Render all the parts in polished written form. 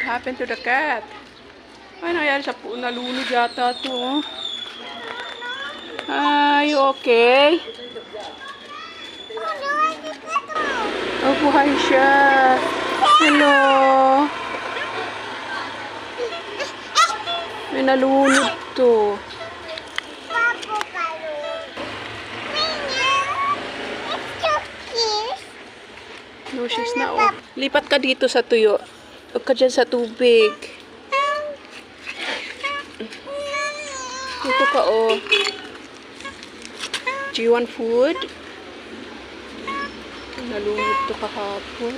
happened to the cat? Ano nangyari sa puno? Nalunod yata ito. Oh. Are you okay? Oh, buhay siya. Hello. May nalunod to. No, she's na. Oh. Lipat ka dito sa tuyo. Huwag ka dyan sa tubig. Dito ka, oh. Do you want food? Nalunod to kahapon.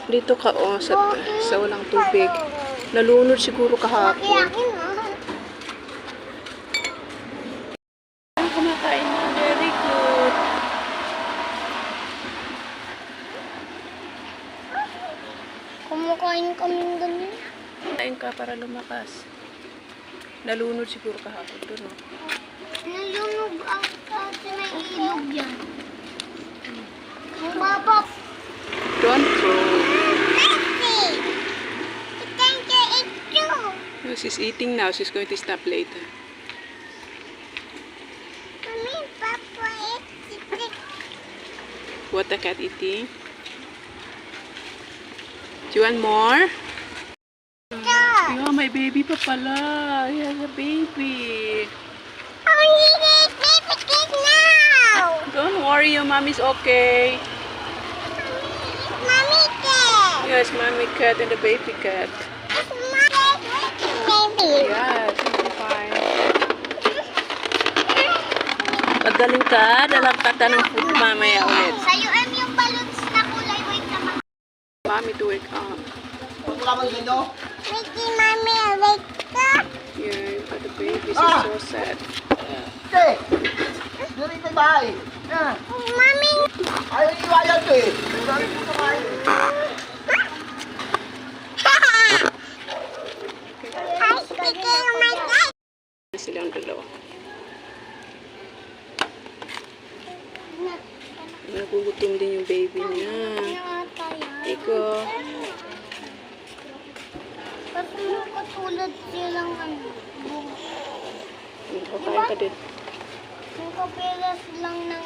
Dito ka, oh. Sa walang tubig. Nalunod siguro kahapon. Kumakain na. Very good. Kumakain kami ganyan. Kain ka para lumakas. Nalunod siguro kahapon to, no? Nalunod ang kasi may ilog yan. Baba. Don't throw. Messi! Thank you, eat too. No, she's eating now. She's going to stop later. Mommy, Papa, eat. What the cat eating? Do you want more? Yeah, my baby pa pala. He has a baby. Only this baby kid now. Don't worry, your mommy's okay. Mommy cat. Yes, mommy cat and the baby cat. It's my baby. Yeah, she's fine. Magaling ka, dalang kata ng food mamaya ulit. Sa'yo yung balloons na kulay white naman. Mommy to wake up. Mickey, Mommy, wake up. Yeah, but the baby is so sad. Okay. Dali tayo bahay. Mommy. Ayaw iwayan to eh. Dali tayo sa bahay. Hi, Mickey, oh my God. Silang dalawa. Nagugutom din yung baby niya. Iko. Kasi yung katulad silang Kakain ka din. yung kapilas lang ng